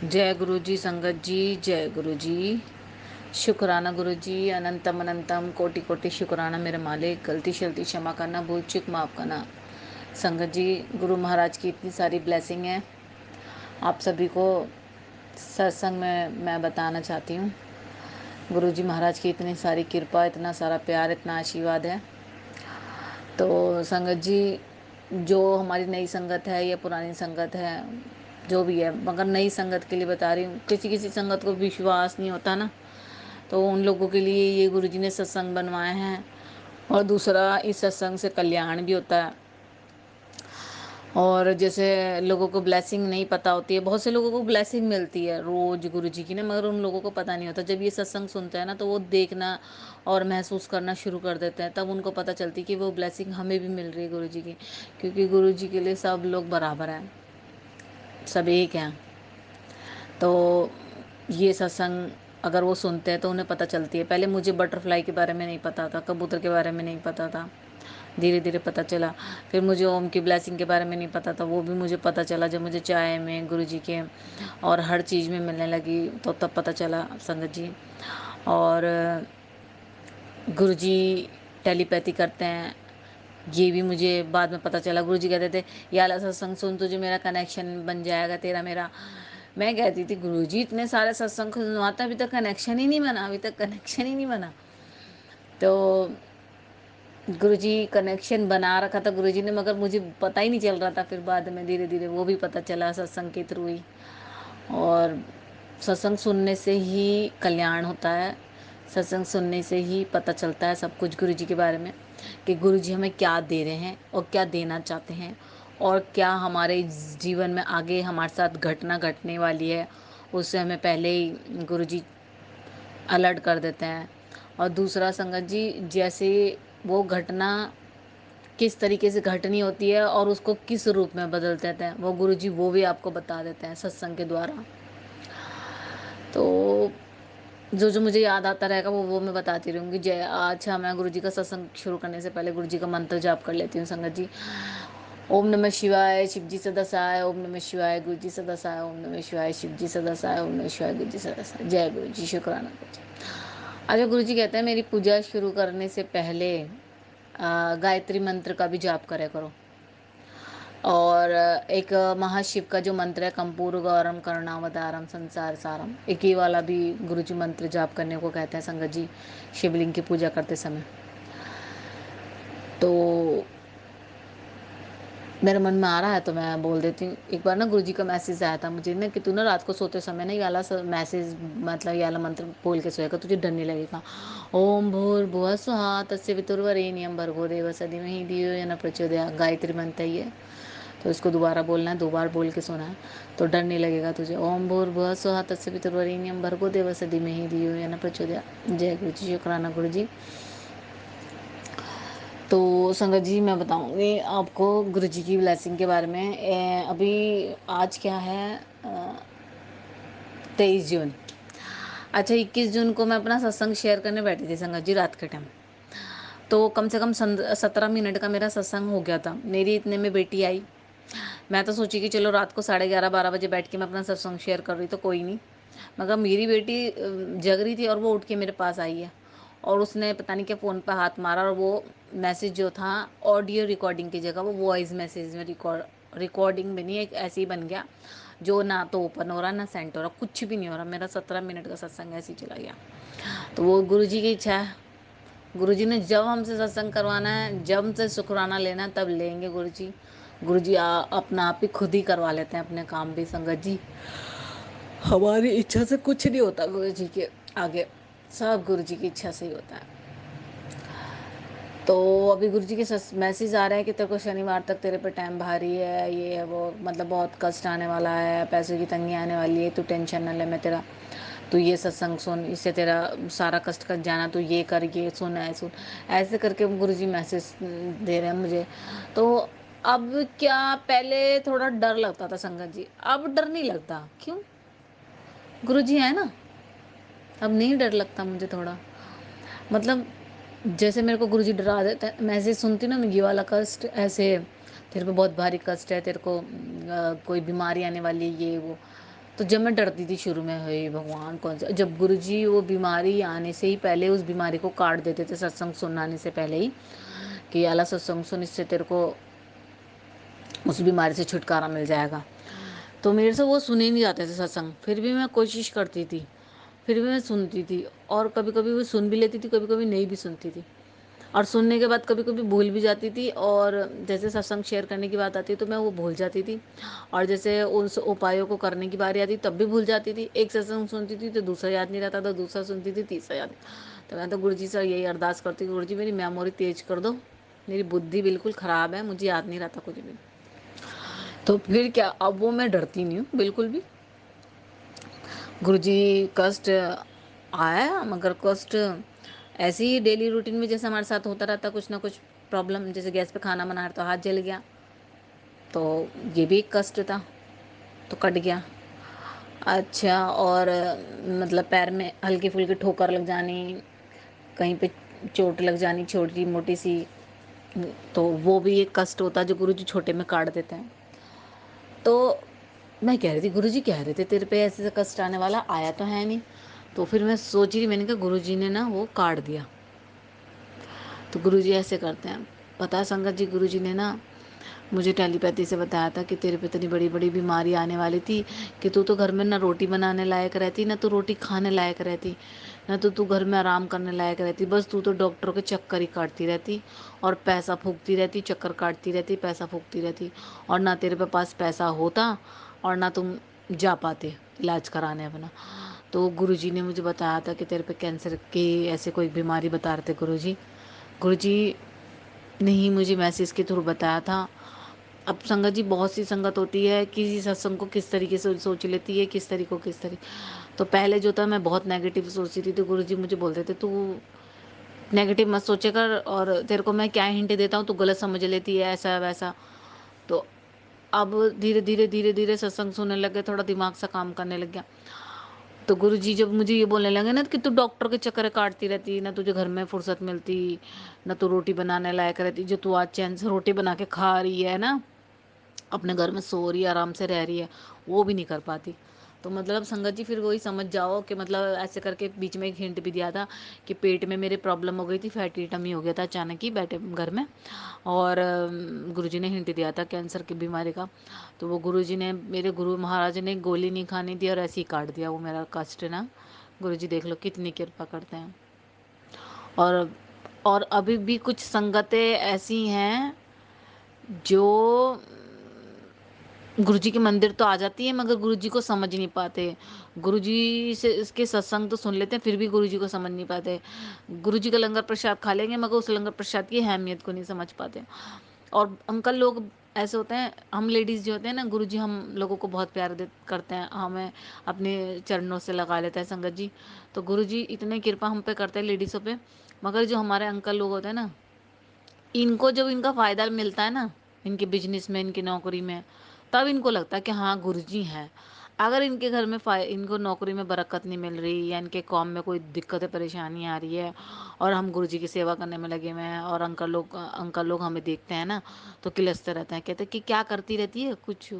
जय गुरु जी, संगत जी, जय गुरु जी। शुक्राना गुरु जी, अनंतम अनंतम कोटि कोटि शुक्राना मेरे मालिक। गलती शलती क्षमा करना, भूल चूक माफ़ करना। संगत जी, गुरु महाराज की इतनी सारी ब्लेसिंग है आप सभी को सत्संग में मैं बताना चाहती हूँ। गुरु जी महाराज की इतनी सारी कृपा, इतना सारा प्यार, इतना आशीर्वाद है। तो संगत जी, जो हमारी नई संगत है या पुरानी संगत है, जो भी है, मगर नई संगत के लिए बता रही हूँ। किसी किसी संगत को विश्वास नहीं होता ना, तो उन लोगों के लिए ये गुरुजी ने सत्संग बनवाए हैं। और दूसरा, इस सत्संग से कल्याण भी होता है। और जैसे लोगों को ब्लेसिंग नहीं पता होती है, बहुत से लोगों को ब्लेसिंग मिलती है रोज गुरुजी की ना, मगर उन लोगों को पता नहीं होता। जब ये सत्संग सुनते हैं ना, तो वो देखना और महसूस करना शुरू कर देते हैं, तब उनको पता चलती है कि वो ब्लेसिंग हमें भी मिल रही है गुरुजी की। क्योंकि गुरुजी के लिए सब लोग बराबर हैं, सब एक हैं। तो ये सत्संग अगर वो सुनते हैं तो उन्हें पता चलती है। पहले मुझे बटरफ्लाई के बारे में नहीं पता था, कबूतर के बारे में नहीं पता था, धीरे धीरे पता चला। फिर मुझे ओम की ब्लेसिंग के बारे में नहीं पता था, वो भी मुझे पता चला जब मुझे चाय में गुरुजी के और हर चीज़ में मिलने लगी, तो तब पता चला संगत जी। और गुरुजी टेलीपैथी करते हैं, ये भी मुझे बाद में पता चला। गुरुजी कहते थे, ये वाला सत्संग सुन, तुझे मेरा कनेक्शन बन जाएगा, तेरा मेरा। मैं कहती थी, गुरुजी इतने सारे सत्संग सुनवाते, अभी तक कनेक्शन ही नहीं बना, अभी तक कनेक्शन ही नहीं बना। तो गुरुजी कनेक्शन बना रखा था गुरुजी ने, मगर मुझे पता ही नहीं चल रहा था। फिर बाद में धीरे धीरे वो भी पता चला सत्संग के थ्रू ही। और सत्संग सुनने से ही कल्याण होता है, सत्संग सुनने से ही पता चलता है सब कुछ गुरुजी के बारे में, कि गुरुजी हमें क्या दे रहे हैं और क्या देना चाहते हैं, और क्या हमारे जीवन में आगे हमारे साथ घटना घटने वाली है, उससे हमें पहले ही गुरुजी अलर्ट कर देते हैं। और दूसरा संगत जी, जैसे वो घटना किस तरीके से घटनी होती है और उसको किस रूप में बदल देते हैं, वो गुरुजी वो भी आपको बता देते हैं सत्संग के द्वारा। तो जो जो मुझे याद आता रहेगा वो मैं बताती रहूँगी। जय। अच्छा, मैं गुरुजी का सत्संग शुरू करने से पहले गुरुजी का मंत्र जाप कर लेती हूँ संगत जी। ओम नमः शिवाय, शिव जी सदसाय, ओम नमः शिवाय, गुरु जी सदसाय, ओम नमः शिवाय, शिव जी सदसाय, ओम नमः शिवाय, गुरु जी सदसाय। जय गुरु जी, शुक्राना गुरु जी। अच्छा, गुरु जी कहते हैं मेरी पूजा शुरू करने से पहले गायत्री मंत्र का भी जाप करे करो। और एक महाशिव का जो मंत्र है, कर्पूर गौरम करुणावतारम संसार सारम, एक ही वाला भी गुरुजी मंत्र जाप करने को कहते हैं संगत जी, शिवलिंग की पूजा करते समय। तो मेरे मन में आ रहा है तो मैं बोल देती हूँ। एक बार ना गुरुजी का मैसेज आया था मुझे ना, कि तू ना रात को सोते समय ना ये वाला मैसेज, मतलब ये वाला मंत्र बोल के सोएगा, तुझे डर नहीं लगेगा। ओम भूर्भुवः स्वः तस्य वितुर्वरेण्यं भर्गो देवस्य धीमहि धियो यो न प्रचोदयात्, गायत्री मंत्र ही है। तो इसको दोबारा बोलना है, 2 बार बोल के सोना है, तो डर नहीं लगेगा तुझे। ओम भूर्भुवः स्वः तस्य वितुर्वरेण्यं भर्गो देवस्य धीमहि धियो यो न प्रचोदयात्। जय गुरु जी, शुक्राना गुरु जी। तो संगत जी, मैं बताऊंगी आपको गुरुजी की ब्लेसिंग के बारे में। अभी आज क्या है, 23 जून। अच्छा, 21 जून को मैं अपना सत्संग शेयर करने बैठी थी संगत जी रात के टाइम। तो कम से कम 17 मिनट का मेरा सत्संग हो गया था। मेरी इतने में बेटी आई। मैं तो सोची कि चलो रात को 11:30-12 बजे बैठ के मैं अपना सत्संग शेयर कर रही तो कोई नहीं, मगर मेरी बेटी जग रही थी और वो उठ के मेरे पास आई है। और उसने पता नहीं क्या फ़ोन पर हाथ मारा, और वो मैसेज जो था ऑडियो रिकॉर्डिंग की जगह वो वॉइस मैसेज में रिकॉर्डिंग भी नहीं, एक ऐसे ही बन गया, जो ना तो ओपन हो रहा ना सेंड हो रहा, कुछ भी नहीं हो रहा। मेरा 17 मिनट का सत्संग ऐसे ही चला गया। तो वो गुरुजी की इच्छा है। गुरुजी ने जब हमसे सत्संग करवाना है, जब हमसे शुक्राना लेना है, तब लेंगे गुरुजी। गुरुजी अपना आप ही खुद ही करवा लेते हैं अपने काम भी संगत जी। हमारी इच्छा से कुछ नहीं होता गुरुजी के आगे, सब गुरुजी की इच्छा से ही होता है। तो अभी गुरुजी के मैसेज आ रहे हैं कि तेरे को शनिवार तक तेरे पे टाइम भारी है, ये है वो, मतलब बहुत कष्ट आने वाला है, पैसों की तंगी आने वाली है, तू टेंशन न ले, मैं तेरा, तू ये सत्संग सुन, इससे तेरा सारा कष्ट कट जाना, तू ये कर, ये सुन, ऐसे सुन, ऐसे करके गुरुजी मैसेज दे रहे हैं मुझे। तो अब क्या, पहले थोड़ा डर लगता था संगत जी, अब डर नहीं लगता। क्यों? गुरुजी है ना, अब नहीं डर लगता मुझे थोड़ा। मतलब जैसे मेरे को गुरुजी डरा देते हैं, मैसेज सुनती ना मैं, ये वाला कष्ट ऐसे, तेरे पे बहुत भारी कष्ट है, तेरे को कोई बीमारी आने वाली है, ये वो। तो जब मैं डरती थी शुरू में, हे भगवान कौन सा, जब गुरुजी वो बीमारी आने से ही पहले उस बीमारी को काट देते थे सत्संग सुनाने से पहले ही, कि आला सत्संग सुन, इससे तेरे को उस बीमारी से छुटकारा मिल जाएगा। तो मेरे से वो सुने नहीं जाते थे सत्संग, फिर भी मैं कोशिश करती थी, फिर भी मैं सुनती थी, और कभी कभी वो सुन भी लेती थी, कभी कभी नहीं भी सुनती थी, और सुनने के बाद कभी कभी भूल भी जाती थी, और जैसे सत्संग शेयर करने की बात आती तो मैं वो भूल जाती थी, और जैसे उस उपायों को करने की बारी आती तब भी भूल जाती थी। एक सत्संग सुनती थी तो दूसरा याद नहीं रहता था, दूसरा सुनती थी तीसरा याद। तो मैं तो गुरु जी से यही अरदास करती, गुरु जी मेरी मेमोरी तेज कर दो, मेरी बुद्धि बिल्कुल ख़राब है, मुझे याद नहीं रहता कुछ भी। तो फिर क्या, अब वो मैं डरती नहीं हूँ बिल्कुल भी। गुरुजी कष्ट आया, मगर कष्ट ऐसे ही डेली रूटीन में जैसे हमारे साथ होता रहता, कुछ ना कुछ प्रॉब्लम, जैसे गैस पे खाना बना रहा तो हाथ जल गया, तो ये भी एक कष्ट था, तो कट गया। अच्छा, और मतलब पैर में हल्की फुल्की ठोकर लग जानी, कहीं पे चोट लग जानी छोटी मोटी सी, तो वो भी एक कष्ट होता है जो गुरुजी छोटे में काट देते हैं। तो मैं कह रही थी गुरुजी कह रहे थे तेरे पे ऐसे ऐसे कष्ट आने वाला, आया तो है नहीं। तो फिर मैं सोच रही, मैंने कहा गुरुजी ने ना वो काट दिया। तो गुरुजी ऐसे करते हैं, पता है संगत जी, गुरुजी ने ना मुझे टेलीपैथी से बताया था कि तेरे पे इतनी बड़ी बड़ी बीमारी आने वाली थी, कि तू तो घर में ना रोटी बनाने लायक रहती, ना तो रोटी खाने लायक रहती, ना तो तू घर में आराम करने लायक रहती, बस तू तो डॉक्टरों के चक्कर ही काटती रहती, और पैसा फूकती रहती, चक्कर काटती रहती, पैसा फूकती रहती, और ना तेरे पे पास पैसा होता, और ना तुम जा पाते इलाज कराने अपना। तो गुरुजी ने मुझे बताया था कि तेरे पे कैंसर की ऐसे कोई बीमारी बता रहे थे गुरुजी। गुरुजी ने ही मुझे मैसेज के थ्रू बताया था। अब संगत जी बहुत सी संगत होती है, किसी सत्संग को किस तरीके से सोच लेती है, किस तरीके को किस तरीके। तो पहले जो था मैं बहुत नेगेटिव सोचती थी, तो गुरुजी मुझे बोलते थे तू नेगेटिव मत सोचे कर, और तेरे को मैं क्या हिंट देता हूँ तू गलत समझ लेती है, ऐसा वैसा। तो अब धीरे धीरे धीरे धीरे सत्संग सुनने लग गए, थोड़ा दिमाग सा काम करने लग गया। तो गुरुजी जब मुझे ये बोलने लगे ना कि तू डॉक्टर के चक्कर काटती रहती, ना तुझे घर में फुर्सत मिलती, ना तू रोटी बनाने लायक रहती, जो तू आज चैन से रोटी बना के खा रही है ना, अपने घर में सो रही है, आराम से रह रही है, वो भी नहीं कर पाती। तो मतलब संगत जी फिर वही समझ जाओ कि मतलब ऐसे करके बीच में एक हिंट भी दिया था कि पेट में मेरे प्रॉब्लम हो गई थी, फैटी टमी हो गया था अचानक ही बैठे घर में, और गुरुजी ने हिंट दिया था कैंसर की बीमारी का। तो वो गुरुजी ने, मेरे गुरु महाराज ने गोली नहीं खानी दी और ऐसे ही काट दिया वो मेरा कष्ट ना। गुरुजी देख लो कितनी कृपा करते हैं। और और अभी भी कुछ संगतें ऐसी हैं जो गुरुजी के मंदिर तो आ जाती है, मगर गुरुजी को समझ नहीं पाते। गुरुजी से इसके सत्संग तो सुन लेते हैं, फिर भी गुरुजी को समझ नहीं पाते। गुरुजी का लंगर प्रसाद खा लेंगे, मगर उस लंगर प्रसाद की अहमियत को नहीं समझ पाते। और अंकल लोग ऐसे होते हैं, हम लेडीज़ जो होते हैं ना, गुरुजी हम लोगों को बहुत प्यार करते हैं, हमें अपने चरणों से लगा लेते हैं संगत जी। तो गुरुजी इतने कृपा हम पे करते हैं लेडीज़ों पे, मगर जो हमारे अंकल लोग होते हैं ना, इनको जब इनका फ़ायदा मिलता है ना, इनके बिजनेस में, इनकी नौकरी में, तब इनको लगता है कि हाँ गुरुजी हैं। अगर इनके घर में इनको नौकरी में बरकत नहीं मिल रही, या इनके काम में कोई दिक्कत है, परेशानी आ रही है, और हम गुरुजी की सेवा करने में लगे हुए हैं, और अंकल लोग हमें देखते हैं ना, तो किलसते रहते हैं, कहते हैं कि क्या करती रहती है, कुछ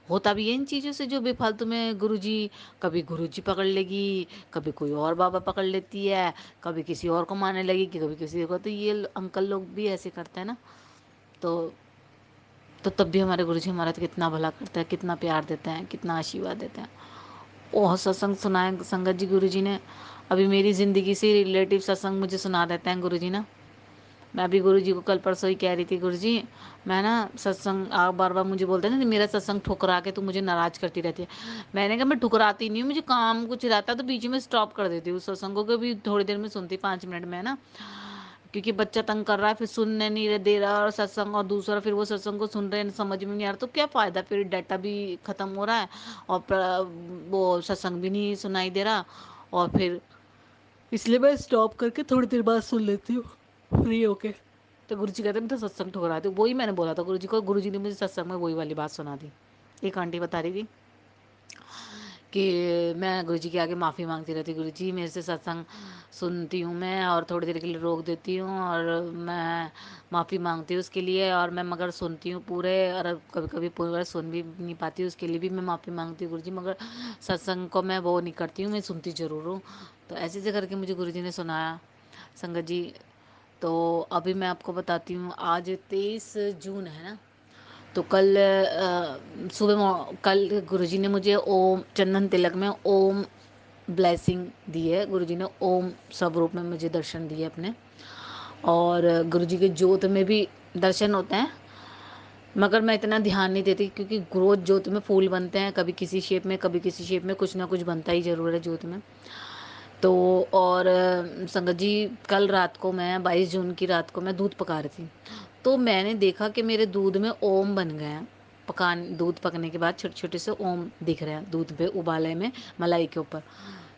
होता भी है इन चीज़ों से जो बेफालतू में गुरुजी, कभी गुरुजी पकड़ लेगी, कभी कोई और बाबा पकड़ लेती है, कभी किसी और को मारने लगी, कि कभी किसी को। तो ये अंकल लोग भी ऐसे करते हैं ना। तो तब भी हमारे गुरुजी हमारा तो कितना भला करते हैं, कितना प्यार देते हैं, कितना आशीर्वाद देते हैं। ओह सत्संग सुनाए संगत जी गुरुजी ने, अभी मेरी ज़िंदगी से रिलेटिव सत्संग मुझे सुना देते हैं गुरुजी ना। मैं भी गुरुजी को कल परसों ही कह रही थी, गुरुजी मैं ना सत्संग, आप बार बार मुझे बोलते हैं ना मेरा सत्संग ठुकरा के तू मुझे नाराज़ करती रहती है। मैंने कहा मैं ठुकराती नहीं हूँ, मुझे काम कुछ रहता है तो बीच में स्टॉप कर देती हूँ सत्संगों को, भी थोड़ी देर में सुनती 5 मिनट में ना, क्योंकि बच्चा तंग कर रहा है, फिर सुनने नहीं दे रहा और सत्संग, और दूसरा फिर वो सत्संग को सुन रहे हैं, समझ में नहीं आ रहा, तो क्या फ़ायदा, फिर डाटा भी ख़त्म हो रहा है, और वो सत्संग भी नहीं सुनाई दे रहा, और फिर इसलिए मैं स्टॉप करके थोड़ी देर बाद सुन लेती हूँ फ्री होके। तो गुरुजी कहते हैं मैं तो सत्संग ठुकरा दी, वही मैंने बोला था गुरुजी को, गुरुजी ने मुझे सत्संग में वही वाली बात सुना दी। एक आंटी बता रही थी कि मैं गुरुजी के आगे माफ़ी माँगती रहती, गुरुजी मेरे से सत्संग सुनती हूँ मैं और थोड़ी देर के लिए रोक देती हूँ और मैं माफ़ी माँगती हूँ उसके लिए, और मैं मगर सुनती हूँ पूरे, और कभी-कभी पूरा सुन भी नहीं पाती हूँ, उसके लिए भी मैं माफ़ी माँगती हूँ गुरुजी, मगर सत्संग को मैं वो नहीं करती हूँ, मैं सुनती ज़रूर हूँ। तो ऐसे-ऐसे करके मुझे गुरुजी ने सुनाया संगत जी। तो अभी मैं आपको बताती हूँ, आज 23 जून है ना, तो कल कल गुरुजी ने मुझे ओम चंदन तिलक में ओम ब्लेसिंग दी है। गुरुजी ने ओम स्वरूप में मुझे दर्शन दिए अपने, और गुरुजी के ज्योत में भी दर्शन होते हैं, मगर मैं इतना ध्यान नहीं देती क्योंकि रोज ज्योत में फूल बनते हैं, कभी किसी शेप में कभी किसी शेप में, कुछ ना कुछ बनता ही जरूर है ज्योत में। तो और संगत जी, कल रात को मैं 22 जून की रात को मैं दूध पका रही थी, तो मैंने देखा कि मेरे दूध में ओम बन गए हैं। दूध पकने के बाद छोटे छोटे से ओम दिख रहे हैं दूध पे उबाले में, मलाई के ऊपर।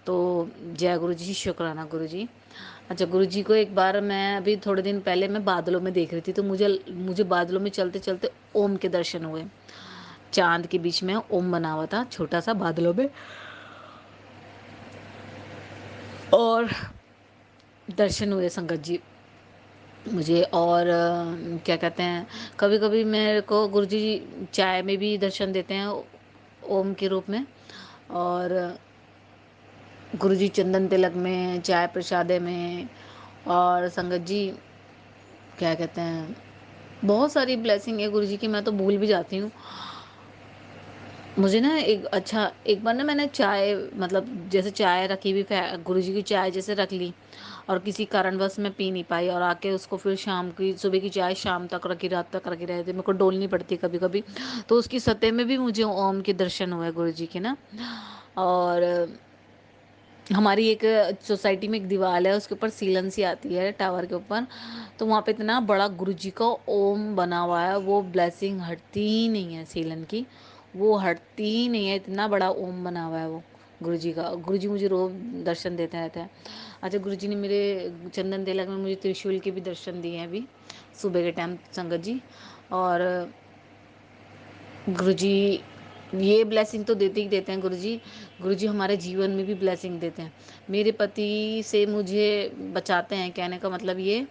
तो जय गुरु जी, शुक्राना गुरु जी। अच्छा, गुरु जी को एक बार मैं अभी थोड़े दिन पहले मैं बादलों में देख रही थी, तो मुझे मुझे बादलों में चलते चलते ओम के दर्शन हुए। चांद के बीच में ओम बना हुआ था छोटा सा बादलों में, और दर्शन हुए संगत जी मुझे। और क्या कहते हैं, कभी कभी मेरे को गुरुजी चाय में भी दर्शन देते हैं ओम के रूप में, और गुरुजी चंदन तिलक में, चाय प्रसादे में, और संगत जी क्या कहते हैं, बहुत सारी ब्लेसिंग है गुरुजी की, मैं तो भूल भी जाती हूँ। मुझे ना एक बार ना मैंने चाय, मतलब जैसे चाय रखी हुई गुरुजी की चाय जैसे रख ली, और किसी कारणवश मैं पी नहीं पाई, और आके उसको फिर शाम की, सुबह की चाय शाम तक रखी, रात तक रखी रहती, मेरे को डोलनी पड़ती कभी कभी। तो उसकी सतह में भी मुझे ओम के दर्शन हुए गुरुजी के ना। और हमारी एक सोसाइटी में एक दीवार है, उसके ऊपर सीलन सी आती है टावर के ऊपर, तो वहाँ पे इतना बड़ा गुरुजी का ओम बना हुआ है, वो ब्लेसिंग हटती ही नहीं है सीलन की, वो हटती ही नहीं है, इतना बड़ा ओम बना हुआ है वो गुरुजी का। गुरुजी मुझे रोज दर्शन देते रहते हैं। अच्छा, गुरुजी ने मेरे चंदन तिलक में मुझे त्रिशूल के भी दर्शन दिए हैं अभी सुबह के टाइम संगत जी। और गुरुजी ये ब्लेसिंग तो देते ही देते हैं गुरुजी। गुरुजी हमारे जीवन में भी ब्लेसिंग देते हैं। मेरे पति से मुझे बचाते हैं, कहने का मतलब ये,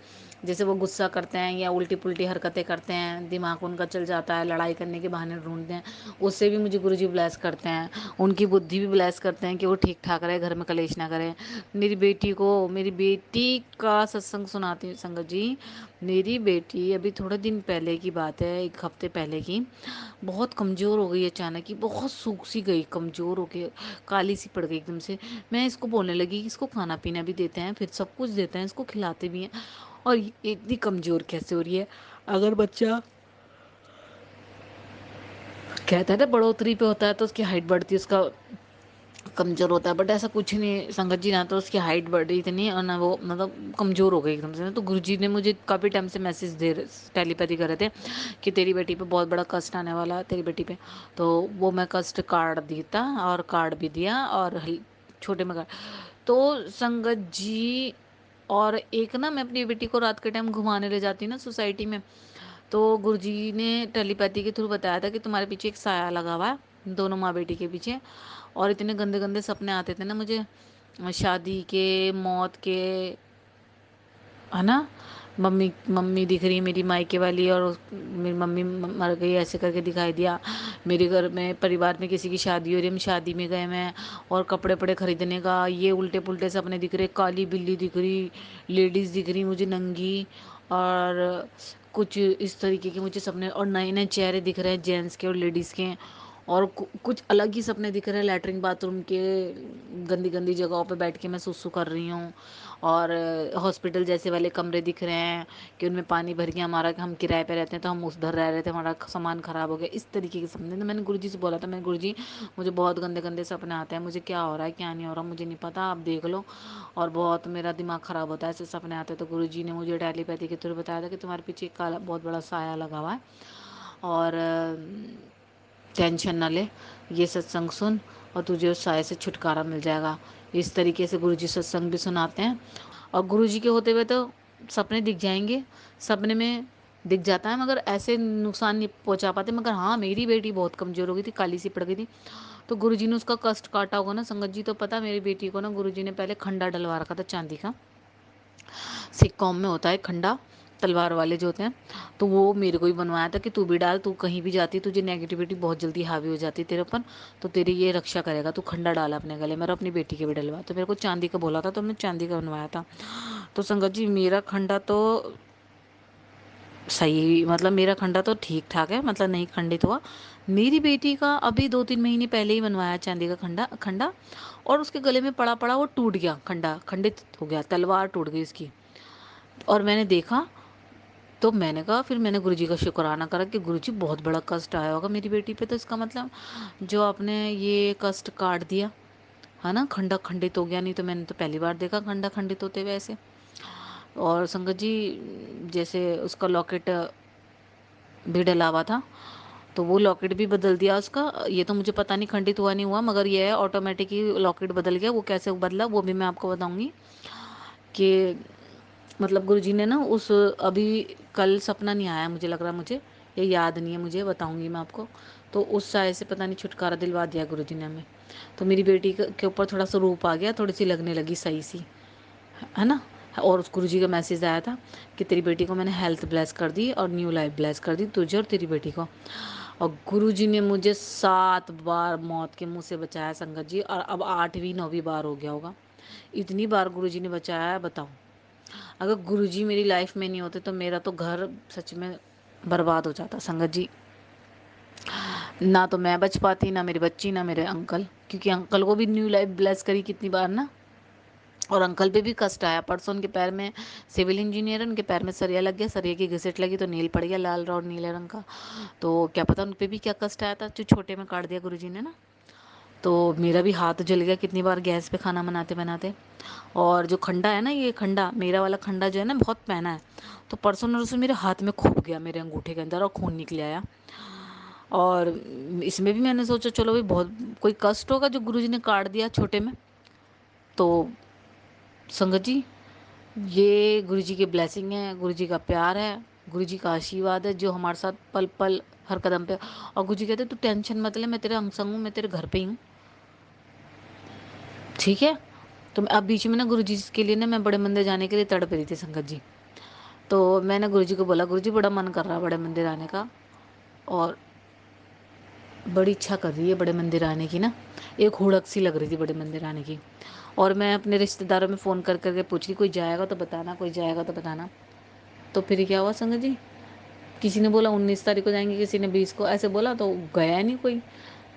जैसे वो गुस्सा करते हैं या उल्टी पुल्टी हरकतें करते हैं, दिमाग उनका चल जाता है, लड़ाई करने के बहाने ढूंढते हैं, उससे भी मुझे गुरुजी ब्लेस करते हैं। उनकी बुद्धि भी ब्लेस करते हैं कि वो ठीक ठाक रहे, घर में कलेश ना करें। मेरी बेटी का सत्संग सुनाती हूँ संगत जी। मेरी बेटी अभी थोड़े दिन पहले की बात है, एक हफ्ते पहले की, बहुत कमज़ोर हो गई अचानक ही, बहुत सूख सी गई, कमज़ोर हो के काली सी पड़ गई एकदम से। मैं इसको बोलने लगी कि इसको खाना पीना भी देते हैं, फिर सब कुछ देते हैं, इसको खिलाते भी हैं, और ये इतनी कमज़ोर कैसे हो रही है। अगर बच्चा कहता है ना बढ़ोतरी पे होता है तो उसकी हाइट बढ़ती है, उसका कमज़ोर होता है, बट ऐसा कुछ नहीं संगत जी, ना तो उसकी हाइट बढ़ रही इतनी, और ना वो मतलब कमज़ोर हो गई एकदम से। तो गुरुजी ने मुझे काफ़ी टाइम से मैसेज टेलीपैथी कर रहे थे कि तेरी बेटी पे बहुत बड़ा कष्ट आने वाला है, तेरी बेटी पे। तो वो मैं कष्ट कार्ड देता, और कार्ड भी दिया, और छोटे में कार्ड। तो संगत जी, और एक ना मैं अपनी बेटी को रात के टाइम घुमाने ले जाती ना सोसाइटी में, तो गुरुजी ने टेलीपैथी के थ्रू बताया था कि तुम्हारे पीछे एक साया लगा हुआ है, दोनों माँ बेटी के पीछे। और इतने गंदे गंदे सपने आते थे ना मुझे, शादी के, मौत के, है ना, मम्मी मम्मी दिख रही है मेरी मायके वाली, और मेरी मम्मी मर गई ऐसे करके दिखाई दिया। मेरे घर में परिवार में किसी की शादी हो रही है, हम शादी में गए मैं, और कपड़े वपड़े खरीदने का, ये उल्टे पुल्टे सपने दिख रहे, काली बिल्ली दिख रही, लेडीज़ दिख रही मुझे नंगी, और कुछ इस तरीके के मुझे सपने, और नए नए चेहरे दिख रहे हैं जेंट्स के और लेडीज़ के, और कुछ अलग ही सपने दिख रहे हैं, लैटरिन बाथरूम के गंदी गंदी जगहों पे बैठ के मैं सुसु कर रही हूँ, और हॉस्पिटल जैसे वाले कमरे दिख रहे हैं कि उनमें पानी भर गया, हमारा हम किराए पे रहते हैं तो हम उधर रह रहे थे, हमारा सामान ख़राब हो गया, इस तरीके के सपने। तो मैंने गुरुजी से बोला था, मैं गुरुजी मुझे बहुत गंदे गंदे सपने आते हैं, मुझे क्या हो रहा है क्या नहीं हो रहा मुझे नहीं पता, आप देख लो, और बहुत मेरा दिमाग ख़राब होता है ऐसे सपने आते हैं। तो गुरुजी ने मुझे टेलीपैथी के थ्रू बताया था कि तुम्हारे पीछे एक काला बहुत बड़ा साया लगा हुआ है, और टेंशन ना ले, ये सत्संग सुन, और तुझे उस साय से छुटकारा मिल जाएगा। इस तरीके से गुरुजी सत्संग भी सुनाते हैं। और गुरुजी के होते हुए तो सपने दिख जाएंगे, सपने में दिख जाता है, मगर ऐसे नुकसान नहीं पहुंचा पाते। मगर हाँ, मेरी बेटी बहुत कमज़ोर हो गई थी, काली सी पड़ गई थी, तो गुरुजी ने उसका कष्ट काटा होगा ना संगत जी। तो पता मेरी बेटी को ना गुरुजी ने पहले खंडा डलवा रखा था चांदी का, सिक्कों में होता है खंडा, तलवार वाले जो होते हैं, तो वो मेरे को ही बनवाया था कि तू भी डाल, तू कहीं भी जाती तुझे नेगेटिविटी बहुत जल्दी हावी हो जाती है तेरे ऊपर, तो तेरी ये रक्षा करेगा, तू खंडा डाला अपने गले में और अपनी बेटी के भी डलवा। तो मेरे को चांदी का बोला था तो हमने चांदी का बनवाया था। तो संगत जी मेरा खंडा तो सही, मतलब मेरा खंडा तो ठीक ठाक है, मतलब नहीं खंडित हुआ। मेरी बेटी का अभी 2-3 महीने पहले ही बनवाया चांदी का खंडा खंडा, और उसके गले में पड़ा पड़ा वो टूट गया, खंडा खंडित हो गया, तलवार टूट गई उसकी। और मैंने देखा तो मैंने कहा, फिर मैंने गुरुजी का शुक्राना करा कि गुरुजी बहुत बड़ा कष्ट आया होगा मेरी बेटी पे, तो इसका मतलब जो आपने ये कष्ट काट दिया है ना, खंडा खंडित हो गया। नहीं तो मैंने तो पहली बार देखा खंडा खंडित होते हुए ऐसे। और संगत जी जैसे उसका लॉकेट भी डला हुआ था, तो वो लॉकेट भी बदल दिया उसका। ये तो मुझे पता नहीं खंडित हुआ नहीं हुआ, मगर ये है ऑटोमेटिक ही लॉकेट बदल गया। वो कैसे बदला वो भी मैं आपको बताऊंगी कि मतलब गुरुजी ने ना उस, अभी कल सपना नहीं आया मुझे, लग रहा मुझे ये याद नहीं है, मुझे बताऊंगी मैं आपको। तो उस साय से पता नहीं छुटकारा दिलवा दिया गुरुजी ने हमें। तो मेरी बेटी के ऊपर थोड़ा सा रूप आ गया, थोड़ी सी लगने लगी सही सी, है ना। और उस गुरुजी का मैसेज आया था कि तेरी बेटी को मैंने हेल्थ ब्लेस कर दी और न्यू लाइफ ब्लेस कर दी, तुझे और तेरी बेटी को। और गुरुजी ने मुझे 7 बार मौत के मुंह से बचाया संगत जी, और अब 8वीं 9वीं बार हो गया होगा। इतनी बार गुरुजी ने बचाया है, बताओ। अगर गुरुजी मेरी लाइफ में नहीं होते तो मेरा तो घर सच में बर्बाद हो जाता संगत जी। ना तो मैं बच पाती, ना मेरी बच्ची, ना मेरे अंकल, क्योंकि अंकल को भी न्यू लाइफ ब्लेस करी कितनी बार ना। और अंकल पे भी कष्ट आया, परसों उनके पैर में, सिविल इंजीनियर है, उनके पैर में सरिया लग गया, सरिया की घिसट लगी तो नील पड़ गया लाल और नीले रंग का। तो क्या पता उन पे भी क्या कष्ट आया था जो छोटे में काट दिया गुरुजी ने ना। तो मेरा भी हाथ जल गया कितनी बार गैस पे खाना बनाते बनाते। और जो खंडा है ना, ये खंडा मेरा वाला खंडा जो है ना बहुत पहना है, तो परसों नरसों मेरे हाथ में खूब गया, मेरे अंगूठे के अंदर, और खून निकल आया। और इसमें भी मैंने सोचा चलो भाई बहुत कोई कष्ट होगा जो गुरुजी ने काट दिया छोटे में। तो संगत जी ये गुरुजी की ब्लेसिंग है, गुरुजी का प्यार है, गुरुजी का आशीर्वाद है जो हमारे साथ पल पल हर कदम पे। और गुरुजी कहते तू टेंशन मत ले, मैं तेरे अंग संग हूँ, मैं तेरे घर पे ही हूँ, ठीक है। तो अब बीच में ना गुरुजी के लिए ना मैं बड़े मंदिर जाने के लिए तड़प रही थी संगत जी। तो मैंने गुरुजी को बोला गुरुजी बड़ा मन कर रहा है बड़े मंदिर आने का, और बड़ी इच्छा कर रही है बड़े मंदिर आने की ना, एक हुड़क सी लग रही थी बड़े मंदिर आने की। और मैं अपने रिश्तेदारों में फ़ोन कर करके पूछ रही, कोई जाएगा तो बताना, कोई जाएगा तो बताना। तो फिर क्या हुआ संगत जी, किसी ने बोला 19 तारीख को जाएंगे, किसी ने 20 को, ऐसे बोला तो गया नहीं कोई।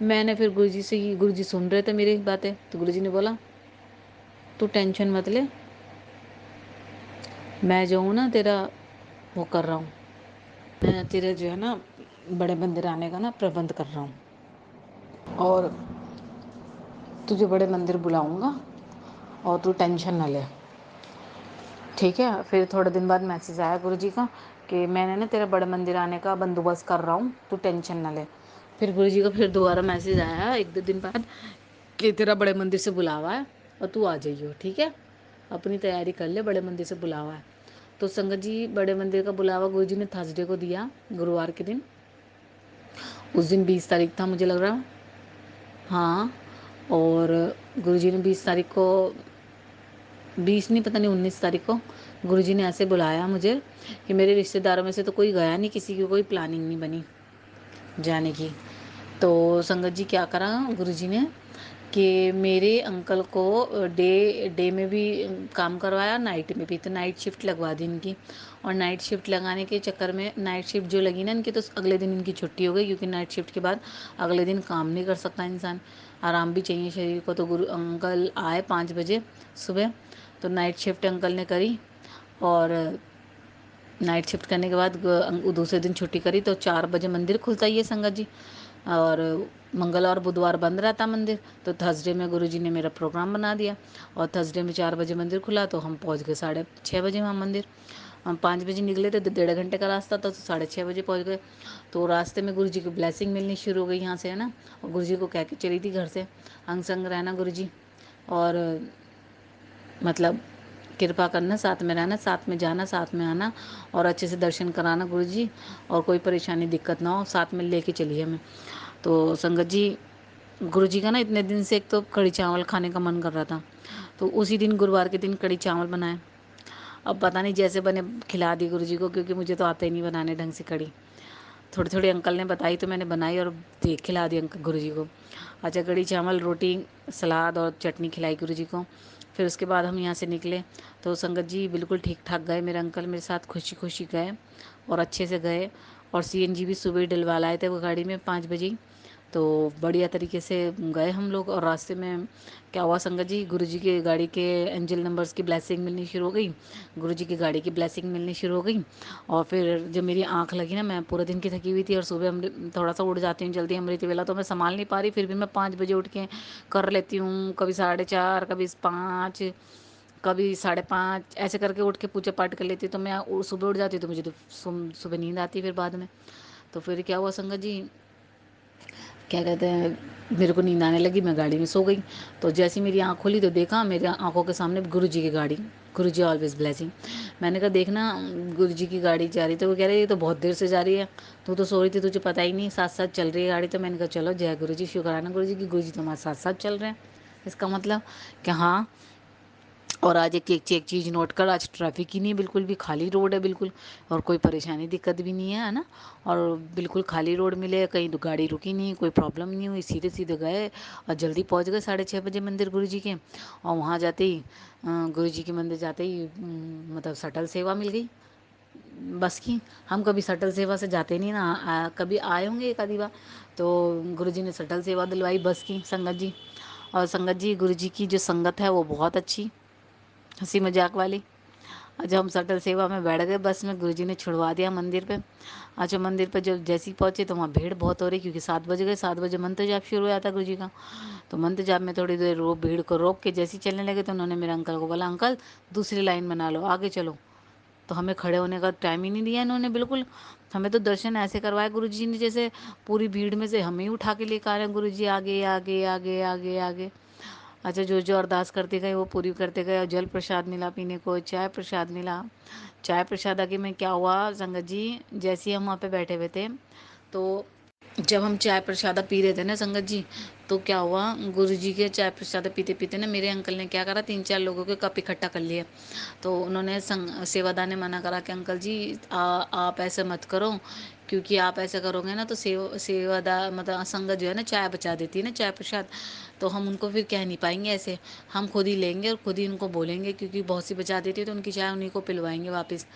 मैंने फिर गुरुजी से ही, गुरुजी सुन रहे थे मेरी बातें, तो गुरुजी ने बोला तू टेंशन मत ले, मैं जो हूँ ना तेरा वो कर रहा हूँ, मैं तेरे जो है ना बड़े मंदिर आने का ना प्रबंध कर रहा हूँ, और तुझे बड़े मंदिर बुलाऊंगा, और तू टेंशन ना ले, ठीक है। फिर थोड़े दिन बाद मैसेज आया गुरुजी का कि मैंने ना तेरे बड़े मंदिर आने का बंदोबस्त कर रहा हूँ, तू टेंशन ना ले। फिर गुरुजी का फिर दोबारा मैसेज आया 1-2 दिन बाद कि तेरा बड़े मंदिर से बुलावा है और तू आ जाइयो, ठीक है, अपनी तैयारी कर ले, बड़े मंदिर से बुलावा है। तो संगत जी बड़े मंदिर का बुलावा गुरुजी ने थर्सडे को दिया, गुरुवार के दिन, उस दिन 20 तारीख था मुझे लग रहा, हाँ। और गुरुजी ने 20 तारीख को, 20 नहीं पता नहीं 19 तारीख को गुरुजी ने ऐसे बुलाया मुझे कि मेरे रिश्तेदारों में से तो कोई गया नहीं, किसी की कोई प्लानिंग नहीं बनी जाने की। तो संगत जी क्या करा गुरुजी ने कि मेरे अंकल को डे डे में भी काम करवाया, नाइट में भी, तो नाइट शिफ्ट लगवा दी इनकी। और नाइट शिफ्ट लगाने के चक्कर में, नाइट शिफ्ट जो लगी ना इनकी, तो अगले दिन इनकी छुट्टी हो गई, क्योंकि नाइट शिफ्ट के बाद अगले दिन काम नहीं कर सकता इंसान, आराम भी चाहिए शरीर को। तो गुरु अंकल आए 5 बजे सुबह, तो नाइट शिफ्ट अंकल ने करी, और नाइट शिफ्ट करने के बाद दूसरे दिन छुट्टी करी, तो 4 बजे मंदिर खुलता ही है संगत जी, और मंगल और बुधवार बंद रहता मंदिर। तो थर्सडे में गुरुजी ने मेरा प्रोग्राम बना दिया, और थर्सडे में 4 बजे मंदिर खुला, तो हम पहुंच गए 6:30 बजे वहाँ मंदिर। हम 5 बजे निकले थे, तो 1.5 घंटे का रास्ता था, तो 6:30 बजे पहुँच गए। तो रास्ते में गुरुजी की ब्लेसिंग मिलनी शुरू हो गई यहाँ से, है ना। और गुरुजी को कह के चली थी घर से, अंग संग रहना गुरुजी, और मतलब कृपा करना, साथ में रहना, साथ में जाना, साथ में आना, और अच्छे से दर्शन कराना गुरुजी, और कोई परेशानी दिक्कत ना हो, साथ में लेके चलिए हमें। तो संगत जी गुरुजी का ना इतने दिन से एक तो कढ़ी चावल खाने का मन कर रहा था, तो उसी दिन गुरुवार के दिन कढ़ी चावल बनाए। अब पता नहीं जैसे बने खिला दी गुरुजी को, क्योंकि मुझे तो आता ही नहीं बनाने ढंग से कढ़ी। थोड़ी थोड़ी अंकल ने बताई तो मैंने बनाई और दे खिला दी अंकल गुरुजी को। अच्छा, कढ़ी चावल, रोटी, सलाद और चटनी खिलाई गुरुजी को। फिर उसके बाद हम यहाँ से निकले तो संगत जी बिल्कुल ठीक ठाक गए। मेरे अंकल मेरे साथ खुशी खुशी गए और अच्छे से गए। और सीएनजी भी सुबह ही डलवा लाए थे वो गाड़ी में 5 बजे। तो बढ़िया तरीके से गए हम लोग। और रास्ते में क्या हुआ संगत जी, गुरुजी की गाड़ी के एंजल नंबर्स की ब्लेसिंग मिलनी शुरू हो गई, गुरुजी की गाड़ी की ब्लेसिंग मिलनी शुरू हो गई। और फिर जब मेरी आंख लगी ना, मैं पूरे दिन की थकी हुई थी और सुबह थोड़ा सा उठ जाती हूँ जल्दी अमृत वेला, तो मैं संभाल नहीं पा रही। फिर भी मैं 5 बजे उठ के कर लेती हूँ, कभी 4:30, कभी 5, कभी 5:30, ऐसे करके उठ के पूजा पाठ कर लेती। तो मैं सुबह उठ जाती, तो मुझे तो सुबह नींद आती फिर बाद में। तो फिर क्या हुआ संगत जी, क्या कहते हैं, मेरे को नींद आने लगी, मैं गाड़ी में सो गई। तो जैसे ही मेरी आँख खोली तो देखा मेरी आंखों के सामने गुरुजी की गाड़ी, गुरुजी ऑलवेज ब्लेसिंग। मैंने कहा देखना गुरुजी की गाड़ी जा रही, तो वो कह रहे ये तो बहुत देर से जा रही है, तू तो सो रही थी, तुझे पता ही नहीं, साथ साथ चल रही है गाड़ी। तो मैंने कहा चलो जय गुरुजी, शुक्राना गुरुजी की गुरुजी तुम्हारे साथ साथ चल रहे हैं, इसका मतलब कि हाँ। और आज एक चीज़ नोट कर, आज ट्रैफिक ही नहीं है, बिल्कुल भी खाली रोड है बिल्कुल, और कोई परेशानी दिक्कत भी नहीं है ना। और बिल्कुल खाली रोड मिले, कहीं तो गाड़ी रुकी नहीं, कोई प्रॉब्लम नहीं हुई, सीधे सीधे गए और जल्दी पहुंच गए 6:30 बजे मंदिर गुरुजी के। और वहाँ जाते ही गुरुजी के मंदिर जाते ही मतलब शटल सेवा मिल गई बस की। हम कभी शटल सेवा से जाते नहीं ना, कभी आए होंगे एक आधी बार। तो गुरुजी ने शटल सेवा दिलवाई बस की संगत जी। और संगत जी गुरुजी की जो संगत है वो बहुत अच्छी, हंसी मजाक वाली। जब हम शटल सेवा में बैठ गए बस में, गुरुजी ने छुड़वा दिया मंदिर पे। अच्छा, मंदिर पे जब जैसे ही पहुंचे तो वहाँ भीड़ बहुत हो रही, क्योंकि 7 बज गए, 7 बजे मंत्र जाप शुरू हो जाता गुरुजी का। तो मंत्र जाप में थोड़ी देर भीड़ को रोक के जैसे ही चलने लगे, तो उन्होंने मेरे अंकल को बोला अंकल दूसरी लाइन बना लो, आगे चलो। तो हमें खड़े होने का टाइम ही नहीं दिया इन्होंने बिल्कुल। हमें तो दर्शन ऐसे करवाए गुरुजी ने जैसे पूरी भीड़ में से हमें ही उठा के लेकर आ रहे हैं, गुरुजी आगे आगे आगे आगे आगे। अच्छा, जो जो अरदास करते गए वो पूरी करते गए। और जल प्रसाद मिला पीने को, चाय प्रसाद मिला। चाय प्रसाद आगे में क्या हुआ संगत जी, जैसे ही हम वहाँ पे बैठे हुए थे, तो जब हम चाय प्रसादा पी रहे थे ना संगत जी, तो क्या हुआ, गुरु जी के चाय प्रसादा पीते पीते ना मेरे अंकल ने क्या करा, 3-4 लोगों के कप इकट्ठा कर लिए। तो उन्होंने सेवादार ने मना करा कि अंकल जी आप ऐसे मत करो, क्योंकि आप ऐसा करोगे ना तो सेवादार मतलब संगत जो है ना चाय बचा देती है ना, चाय प्रसाद। तो हम उनको फिर कह नहीं पाएंगे ऐसे, हम खुद ही लेंगे और खुद ही उनको बोलेंगे, क्योंकि बहुत सी बचा देती है तो उनकी चाय उन्हीं को पिलवाएंगे वापस।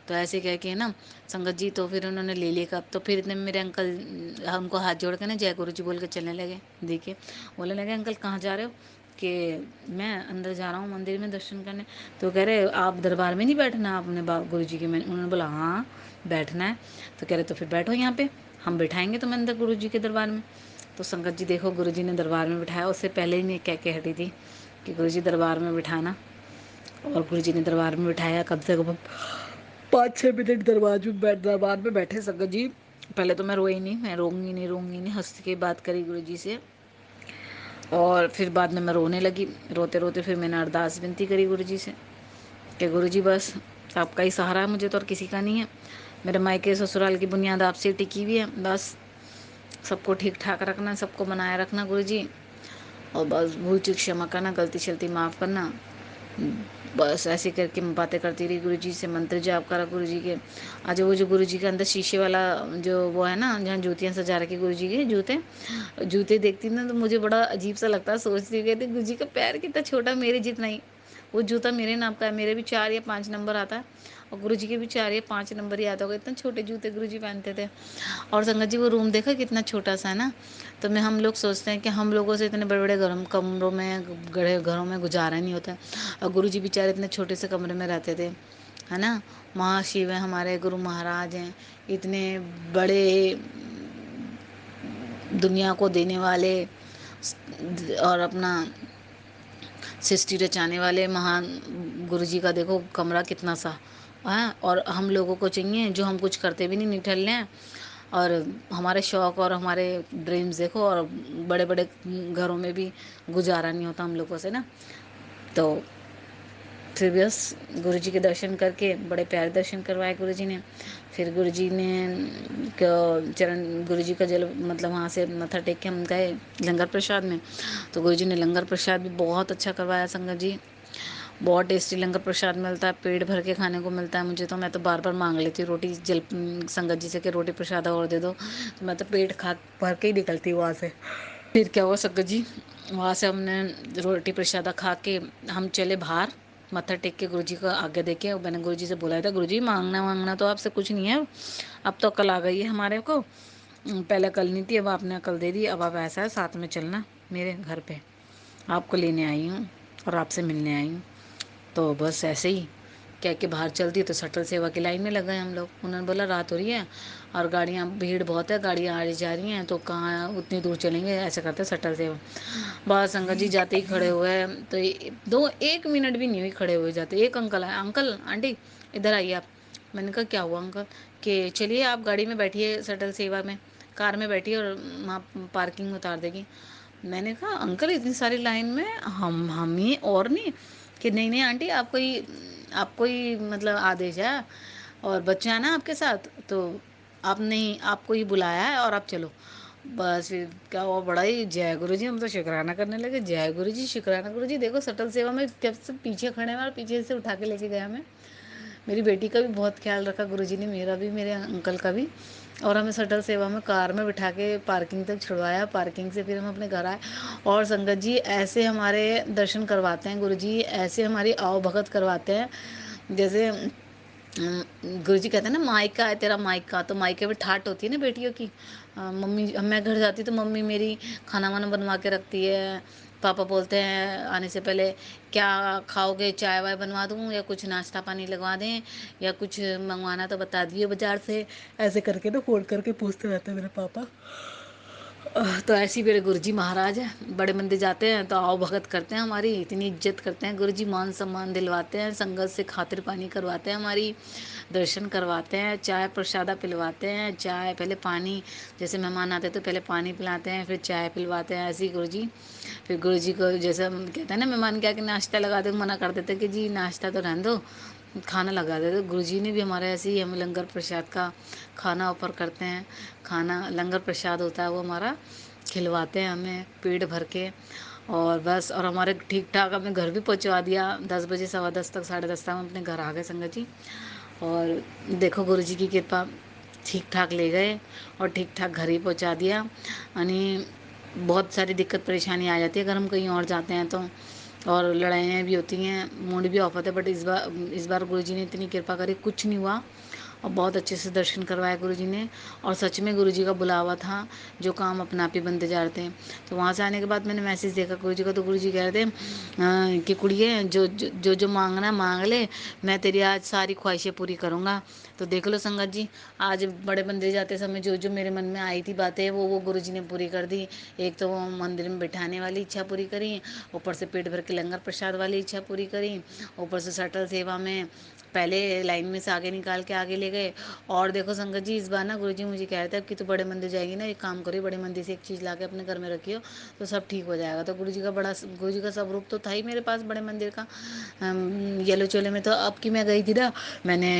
तो ऐसे कह के ना संगत जी, तो फिर उन्होंने ले लिया कप। तो फिर इतने में मेरे अंकल हमको हाथ जोड़ के ना जय गुरु जी बोल के चलने लगे। देखिए, बोलने लगे अंकल कहाँ जा रहे हो, कि मैं अंदर जा रहा हूँ मंदिर में दर्शन करने। तो कह रहे आप दरबार में नहीं बैठना आपने गुरु जी के में। उन्होंने बोला हाँ बैठना है। तो कह रहे तो फिर बैठो यहाँ पे, हम बैठाएंगे तुम्हें अंदर गुरु जी के दरबार में। तो संगत जी देखो गुरु जी ने दरबार में बिठाया, उससे पहले ही नहीं कह के हटी थी कि गुरु जी दरबार में बिठाना। और गुरु जी ने दरबार में बिठाया, कम से कम 5-6 मिनट दरबार में बैठे संगत जी। पहले तो मैं रोई नहीं, मैं रोऊंगी नहीं रोऊंगी नहीं, हंस के बात करी गुरु जी से। और फिर बाद में मैं रोने लगी, रोते रोते फिर मैंने अरदास विनती करी गुरु जी से कि गुरु जी बस आपका ही सहारा है, मुझे तो और किसी का नहीं है। मेरे मायके ससुराल की बुनियाद आपसे टिकी हुई है, बस सबको ठीक ठाक रखना, सबको बनाए रखना गुरु जी। और बस भूल चूक क्षमा करना, गलती शलती माफ़ करना। बस ऐसे करके मैं बातें करती रही गुरु जी से, मंत्र जाप करा गुरु जी के। आज वो जो गुरु जी के अंदर शीशे वाला जो वो है ना, जहाँ जूतियाँ सजा रखी गुरु जी के, जूते जूते देखती ना तो मुझे बड़ा अजीब सा लगता है। सोचती कहती गुरु जी का पैर कितना छोटा, मेरे जितना ही। वो जूता मेरे नाप का है, मेरे भी 4 या 5 नंबर आता है, और गुरु जी के भी 4 या 5 नंबर ही आता होगा। इतने छोटे जूते गुरु जी पहनते थे। और संगत जी वो रूम देखा कितना छोटा सा है ना। तो मैं हम लोग सोचते हैं कि हम लोगों से इतने बड़े बड़े गर्म कमरों में गड़े घरों में गुजारा नहीं होता। और गुरु जी बेचारे इतने छोटे से कमरे में रहते थे, है ना। महाशिव है हमारे गुरु महाराज हैं, इतने बड़े दुनिया को देने वाले और अपना सृष्टि रचाने वाले महान गुरु जी का देखो कमरा कितना सा है। और हम लोगों को चाहिए जो हम कुछ करते भी नहीं निठल्ले हैं, और हमारे शौक़ और हमारे ड्रीम्स देखो, और बड़े बड़े घरों में भी गुजारा नहीं होता हम लोगों से ना। तो फिर बस गुरु जी के दर्शन करके बड़े प्यारे दर्शन करवाए गुरु जी ने। फिर गुरु जी ने चरण गुरु जी का जल मतलब वहाँ से मत्था टेक के हम गए लंगर प्रसाद में। तो गुरु जी ने लंगर प्रसाद भी बहुत अच्छा करवाया संगत जी। बहुत टेस्टी लंगर प्रसाद मिलता है, पेट भर के खाने को मिलता है मुझे तो। मैं तो बार बार मांग लेती हूँ रोटी जल संगत जी से कि रोटी प्रसाद और दे दो, तो मैं तो पेट खा भर के ही निकलती हूँ वहाँ से। फिर क्या हुआ संगत जी, वहाँ से हमने रोटी प्रसादा खा के हम चले बाहर मत्था टेक के गुरु जी का आगे देखे। और मैंने गुरु जी से बोला था, गुरु जी मांगना वांगना तो आपसे कुछ नहीं है, अब तो अकल आ गई है हमारे को, पहले अकल नहीं थी, अब आपने अकल दे दी, अब आप ऐसा है साथ में चलना मेरे घर पे, आपको लेने आई हूँ और आपसे मिलने आई हूँ। तो बस ऐसे ही कह के बाहर चलती तो शटल सेवा की लाइन में लग गए हम लोग। उन्होंने बोला रात हो रही है और गाड़ियाँ भीड़ बहुत है, गाड़ियाँ आ जा रही हैं, तो कहाँ उतनी दूर चलेंगे, ऐसे करते शटल सेवा। बस संगत जी जाते ही खड़े हुए, तो एक मिनट भी नहीं हुई खड़े हुए जाते, एक अंकल आए, अंकल आंटी इधर आइए आप। मैंने कहा क्या हुआ अंकल, कि चलिए आप गाड़ी में बैठिए शटल सेवा में, कार में बैठिए और वहाँ पार्किंग में उतार देगी। मैंने कहा अंकल इतनी सारी लाइन में हम ही और नहीं, कि नहीं नहीं आंटी आपको ही मतलब आदेश है और बच्चा है ना आपके साथ, तो आप नहीं, आपको ही बुलाया है और आप चलो। बस फिर क्या हुआ, बड़ा ही जय गुरु जी, हम तो शुक्राना करने लगे, जय गुरु जी शुक्राना गुरु जी, देखो शटल सेवा में कब से पीछे खड़े हैं और पीछे से उठा के लेके गया हमें। मेरी बेटी का भी बहुत ख्याल रखा गुरु जी ने, मेरा भी मेरे अंकल का भी। और हमें शटल सेवा में कार में बिठा के पार्किंग तक छुड़वाया, पार्किंग से फिर हम अपने घर आए। और संगत जी ऐसे हमारे दर्शन करवाते हैं गुरु जी, ऐसे हमारी आओ भगत करवाते हैं, जैसे गुरु जी कहते हैं ना मायका है तेरा मायका, तो मायके में ठाट होती है ना बेटियों की। मम्मी, मैं घर जाती तो मम्मी मेरी खाना वाना बनवा के रखती है, पापा बोलते हैं आने से पहले क्या खाओगे, चाय वाय बनवा दूँ या कुछ नाश्ता पानी लगवा दें या कुछ मंगवाना तो बता दिए बाजार से, ऐसे करके ना फ़ोन करके पूछते रहते हैं मेरे पापा। तो ऐसे ही मेरे गुरुजी महाराज हैं, बड़े मंदिर जाते हैं तो आओ भगत करते हैं, हमारी इतनी इज्जत करते हैं गुरुजी, मान सम्मान दिलवाते हैं, संगत से खातिर पानी करवाते हैं, हमारी दर्शन करवाते हैं, चाय प्रसादा पिलवाते हैं, चाय पहले पानी, जैसे मेहमान आते हैं तो पहले पानी पिलाते हैं फिर चाय पिलवाते हैं, ऐसे ही गुरुजी। फिर गुरुजी को जैसे हम कहते हैं ना मेहमान क्या कि नाश्ता लगा दो, मना कर देते कि जी नाश्ता तो रहने दो, खाना लगा देते। गुरुजी ने भी हमारे ऐसे ही, हम लंगर प्रसाद का खाना ऑफर करते हैं, खाना लंगर प्रसाद होता है वो हमारा खिलवाते हैं हमें पेट भर के। और बस, और हमारे ठीक ठाक हमें घर भी पहुंचवा दिया, 10 बजे 10:15 तक 10:30 तक हम अपने घर आ गए संगत जी। और देखो गुरु जी की कृपा, ठीक ठाक ले गए और ठीक ठाक घर ही पहुंचा दिया। यानी बहुत सारी दिक्कत परेशानी आ जाती है अगर हम कहीं और जाते हैं तो, और लड़ाइयाँ भी होती हैं, मूड भी ऑफ होता है, बट इस बार गुरु जी ने इतनी कृपा करी, कुछ नहीं हुआ और बहुत अच्छे से दर्शन करवाया गुरु जी ने। और सच में गुरु जी का बुलावा था, जो काम अपना आप ही बनते जा रहे थे। तो वहाँ से आने के बाद मैंने मैसेज देखा गुरु जी का, तो गुरु जी कह रहे थे कि कुड़िए जो मांगना मांग ले, मैं तेरी आज सारी ख्वाहिशें पूरी करूँगा। तो देख लो संगत जी, आज बड़े मंदिर जाते समय जो जो मेरे मन में आई थी बातें वो गुरु जी ने पूरी कर दी। एक तो वो मंदिर में बिठाने वाली इच्छा पूरी करी, ऊपर से पेट भर के लंगर प्रसाद वाली इच्छा पूरी करी, ऊपर से शटल सेवा में पहले लाइन में से आगे निकाल के आगे ले गए। और देखो संगत जी, इस बार ना गुरुजी मुझे कह रहे थे अब कि तू बड़े मंदिर जाएगी ना, एक काम करियो, बड़े मंदिर से एक चीज़ ला के अपने घर में रखियो तो सब ठीक हो जाएगा। तो गुरु जी का स्वरूप तो था ही मेरे पास बड़े मंदिर का, येलो चोले में। तो अब की मैं गई थी ना, मैंने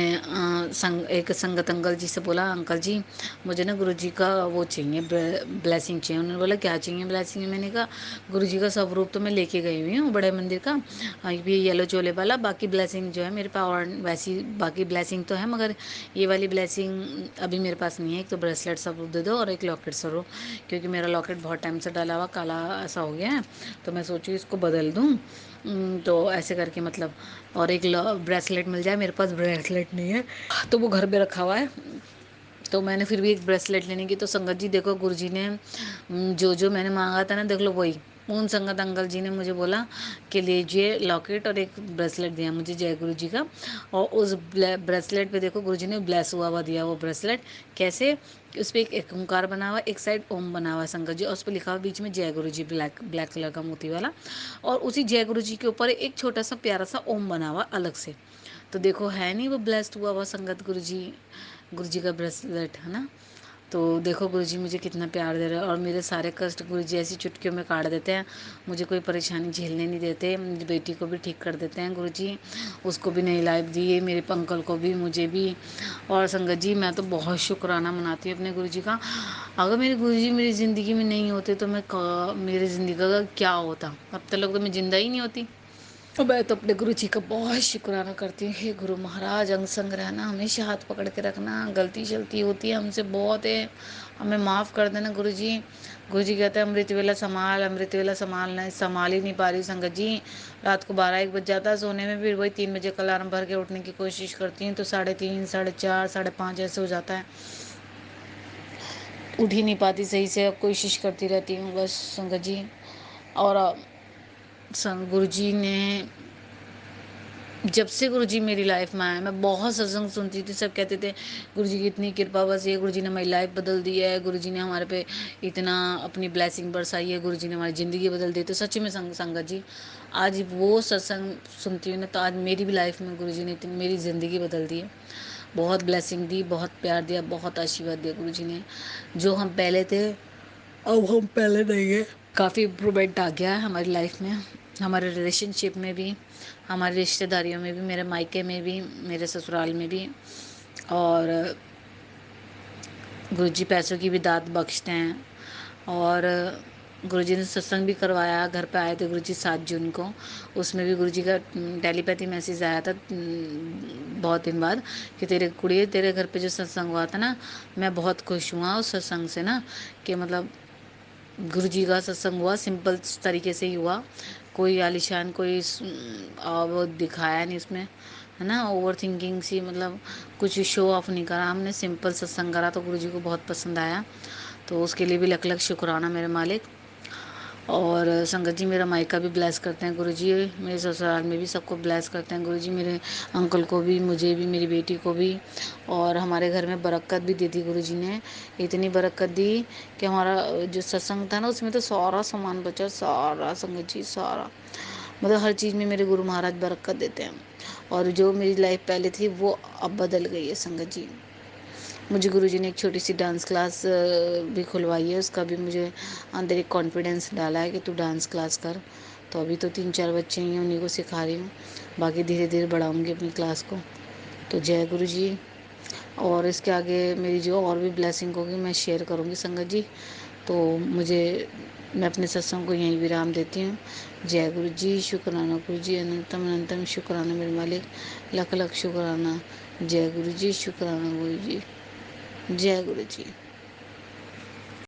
एक संगत अंकल जी से बोला, अंकल जी मुझे ना गुरु जी का वो चाहिए, ब्लेसिंग चाहिए। उन्होंने बोला क्या चाहिए ब्लेसिंग, मैंने कहा गुरु जी का स्वरूप तो मैं लेके गई हुई हूँ बड़े मंदिर का, ये येलो चोले वाला, बाकी ब्लेसिंग जो है मेरे पास, और वैसी बाकी ब्लेसिंग तो है मगर ये वाली ब्लेसिंग अभी मेरे पास नहीं है। एक तो ब्रेसलेट स्वरूप दे दो और एक लॉकेट स्वरूप, क्योंकि मेरा लॉकेट बहुत टाइम से डाला हुआ काला ऐसा हो गया है, तो मैं सोची इसको बदल दूँ। तो ऐसे करके मतलब, और एक ब्रेसलेट मिल जाए, मेरे पास ब्रेसलेट नहीं है तो वो घर पे रखा हुआ है। तो मैंने फिर भी एक ब्रेसलेट लेने की, तो संगत जी देखो गुरु जी ने जो जो मैंने मांगा था ना, देख लो वही, उन संगत अंकल जी ने मुझे बोला कि लीजिए लॉकेट और एक ब्रेसलेट दिया मुझे जय गुरु जी का। और उस ब्रेसलेट पे देखो गुरु जी ने ब्लेस हुआ हुआ दिया वो ब्रेसलेट, कैसे, उस पर एक ओंकार बना हुआ, एक साइड ओम बना हुआ है संगत जी, और उस पर लिखा हुआ बीच में जय गुरु जी, ब्लैक कलर का मोती वाला, और उसी जय गुरु जी के ऊपर एक छोटा सा प्यारा सा ओम बना हुआ अलग से। तो देखो है नहीं वो ब्लेस्ड हुआ हुआ संगत गुरु जी का ब्रेसलेट है ना। तो देखो गुरुजी मुझे कितना प्यार दे रहे हैं और मेरे सारे कष्ट गुरुजी ऐसी चुटकियों में काट देते हैं। मुझे कोई परेशानी झेलने नहीं देते। मेरी बेटी को भी ठीक कर देते हैं गुरुजी, उसको भी नई लाइफ दी है, मेरे अंकल को भी, मुझे भी। और संगत जी मैं तो बहुत शुक्राना मनाती हूँ अपने गुरुजी का। अगर मेरे गुरुजी मेरी ज़िंदगी में नहीं होते तो मेरी ज़िंदगी का क्या होता, अब तक लोग तो मैं ज़िंदा ही नहीं होती। तो मैं तो अपने गुरु जी का बहुत शुक्राना करती हूँ। हे गुरु महाराज, अंग संग रहना, हमेशा हाथ पकड़ के रखना। गलती शलती होती है हमसे बहुत है, हमें माफ़ कर देना गुरु जी। गुरु जी कहते हैं अमृत वेला संभाल, अमृत वेला संभालना, संभाल ही नहीं पा रही संगत जी। रात को 12-1 बज जाता है सोने में, फिर वही 3 बजे का अलार्म भर के उठने की कोशिश करती हूँ तो 3:30, 4:30, 5:30 ऐसे हो जाता है। उठ ही नहीं पाती सही से, अब कोशिश करती रहती हूँ बस संगत जी। और गुरु जी ने, जब से गुरुजी मेरी लाइफ में आए, मैं बहुत सत्संग सुनती थी, सब कहते थे गुरुजी की इतनी कृपा, बस ये गुरुजी ने हमारी लाइफ बदल दी है, गुरुजी ने हमारे पे इतना अपनी ब्लेसिंग बरसाई है, गुरुजी ने हमारी ज़िंदगी बदल दी। तो सच में संगत जी आज वो सत्संग सुनती हूँ ना, तो आज मेरी भी लाइफ में गुरुजी ने इतनी मेरी ज़िंदगी बदल दी है। बहुत ब्लेसिंग दी, बहुत प्यार दिया, बहुत आशीर्वाद दिया गुरुजी ने। जो हम पहले थे अब हम पहले नहीं है। काफ़ी इम्प्रूवमेंट आ गया है हमारी लाइफ में, हमारे रिलेशनशिप में भी, हमारी रिश्तेदारियों में भी, मेरे मायके में भी, मेरे ससुराल में भी। और गुरुजी पैसों की भी दात बख्शते हैं। और गुरुजी ने सत्संग भी करवाया, घर पे आए थे गुरुजी 7 जून को, उसमें भी गुरुजी का टेलीपैथी मैसेज आया था बहुत दिन बाद कि तेरे कुड़िए तेरे घर पे जो सत्संग हुआ था ना, मैं बहुत खुश हुआ उस सत्संग से ना, कि मतलब गुरुजी का सत्संग हुआ सिंपल तरीके से ही हुआ, कोई आलीशान कोई वो दिखाया नहीं उसमें, है ना, ओवर थिंकिंग सी, मतलब कुछ शो ऑफ नहीं करा हमने, सिंपल सत्संग करा तो गुरुजी को बहुत पसंद आया। तो उसके लिए भी लख लख शुक्राना मेरे मालिक। और संगत जी मेरा मायका भी ब्लेस करते हैं गुरुजी, मेरे ससुराल में भी सबको ब्लेस करते हैं गुरुजी, मेरे अंकल को भी, मुझे भी, मेरी बेटी को भी। और हमारे घर में बरकत भी दी थी गुरुजी ने, इतनी बरकत दी कि हमारा जो सत्संग था ना उसमें तो सारा सामान बचा, सारा संगत जी सारा, मतलब हर चीज़ में मेरे गुरु महाराज बरकत देते हैं। और जो मेरी लाइफ पहले थी वो अब बदल गई है संगत जी। मुझे गुरुजी ने एक छोटी सी डांस क्लास भी खुलवाई है, उसका भी मुझे अंदर एक कॉन्फिडेंस डाला है कि तू डांस क्लास कर। तो अभी तो 3-4 बच्चे ही हैं, उन्हीं को सिखा रही हूँ, बाकी धीरे धीरे बढ़ाऊँगी अपनी क्लास को। तो जय गुरु जी। और इसके आगे मेरी जो और भी ब्लेसिंग होगी मैं शेयर करूँगी संगत जी। तो मैं अपने सत्संग को यहीं विराम देती हूँ। जय गुरु जी, शुक्राना गुरु जी, अनंतम अनंतम शुक्राना मेरे मालिक, लख लख शुक्राना। जय गुरु जी, शुक्राना गुरु जी, जय गुरु जी।